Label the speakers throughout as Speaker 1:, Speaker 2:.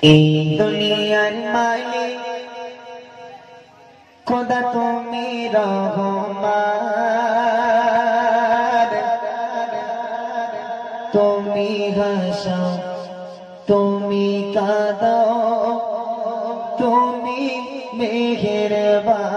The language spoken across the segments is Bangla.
Speaker 1: এই দুনিয়ার মালিক খোদা তুমি রহমান, তুমি হাসাও তুমি কাঁদাও তুমি মেহেরবান।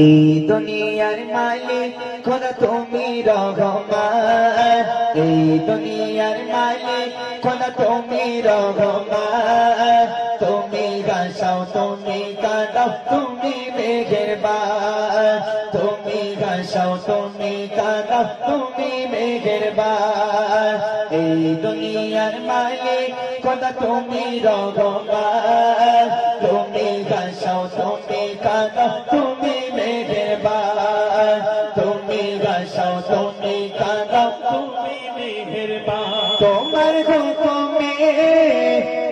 Speaker 1: এই দুনিয়ার মালিক খোদা তুমি রহমান, এই দুনিয়ার মালিক খোদা তুমি রহমান, তুমি হাসাও তুমি কাঁদাও তুমি মেহেরবান, তুমি হাসাও তুমি কাঁদাও তুমি মেহেরবান। এই দুনিয়ার মালিক খোদা তুমি রহমান, তুমি হাসাও তুমি কাঁদাও তুমি মেহেরবান, তুমি হাসাও তুমি কাঁদাও তুমি মেহেরবান। তোমার হুকুমে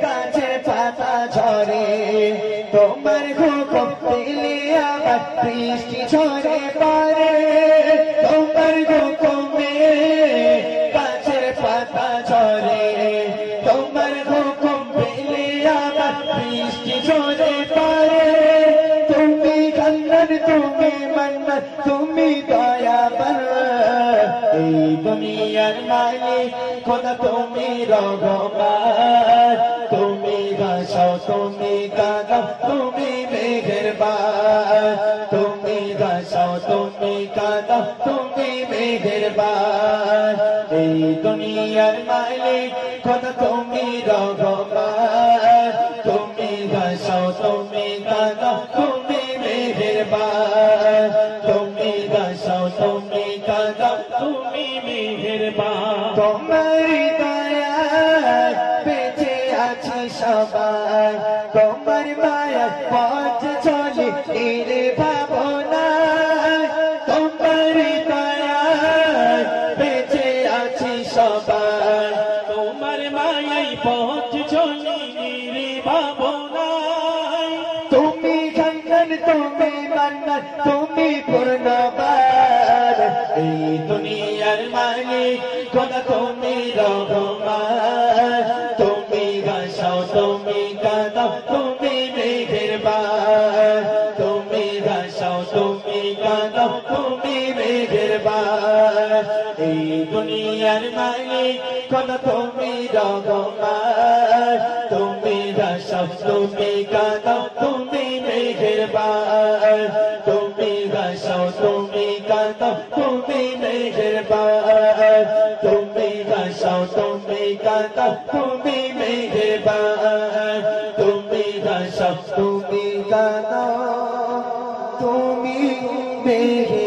Speaker 1: গাছের পাতা ঝরে, তোমার হুকুম দিলে আবার বৃষ্টি ঝরে পড়ে, তোমার হুকুমে গাছের পাতা ঝরে, তোমার হুকুম দিলে আবার বৃষ্টি ঝরে পড়ে। তুমি কান্নার তুমি মান্নার তুমি দয়াবান। এই দুনিয়ার মালিক খোদা তুমি রহমান, তুমি হাসাও তুমি কাঁদাও তুমি মেহেরবান, তুমি হাসাও তুমি কাঁদাও তুমি মেহেরবান। এই দুনিয়ার মালিক খোদা তুমি রহমান, তুমি হাসাও তুমি কাঁদাও তুমি মেহেরবান, তুমি হাসাও তুমি কাঁদাও তুমি মেহেরবান। তোমার দয়ায় বেঁচে আছি সবাই, তোমার মায়া পথ চলে নির্ভাবনায়, তোমার দয়ায় বেঁচে আছি সবাই, তোমার মায়াই পথ চলে নির্ভাবনায়। তুমি খান্নান তুমি মান্নান তুমি পূর্ণবান। এই দুনিয়ার মালিক খোদা তুমি রহমান, তুমি হাসাও তুমি কাঁদাও তুমি মেহেরবান, তুমি হাসাও তুমি কাঁদাও তুমি মেহেরবান। এই দুনিয়ার মালিক খোদা তুমি রহমান, তুমি হাসাও তুমি কাঁদাও তুমি মেহেরবান, তুমি হাসাও তুমি কাঁদাও তুমি মেহেরবান, তুমি হাসাও তুমি কাঁদাও তুমি মেহেরবান, তুমি হাসাও তুমি কাঁদাও তুমি মেহেরবান।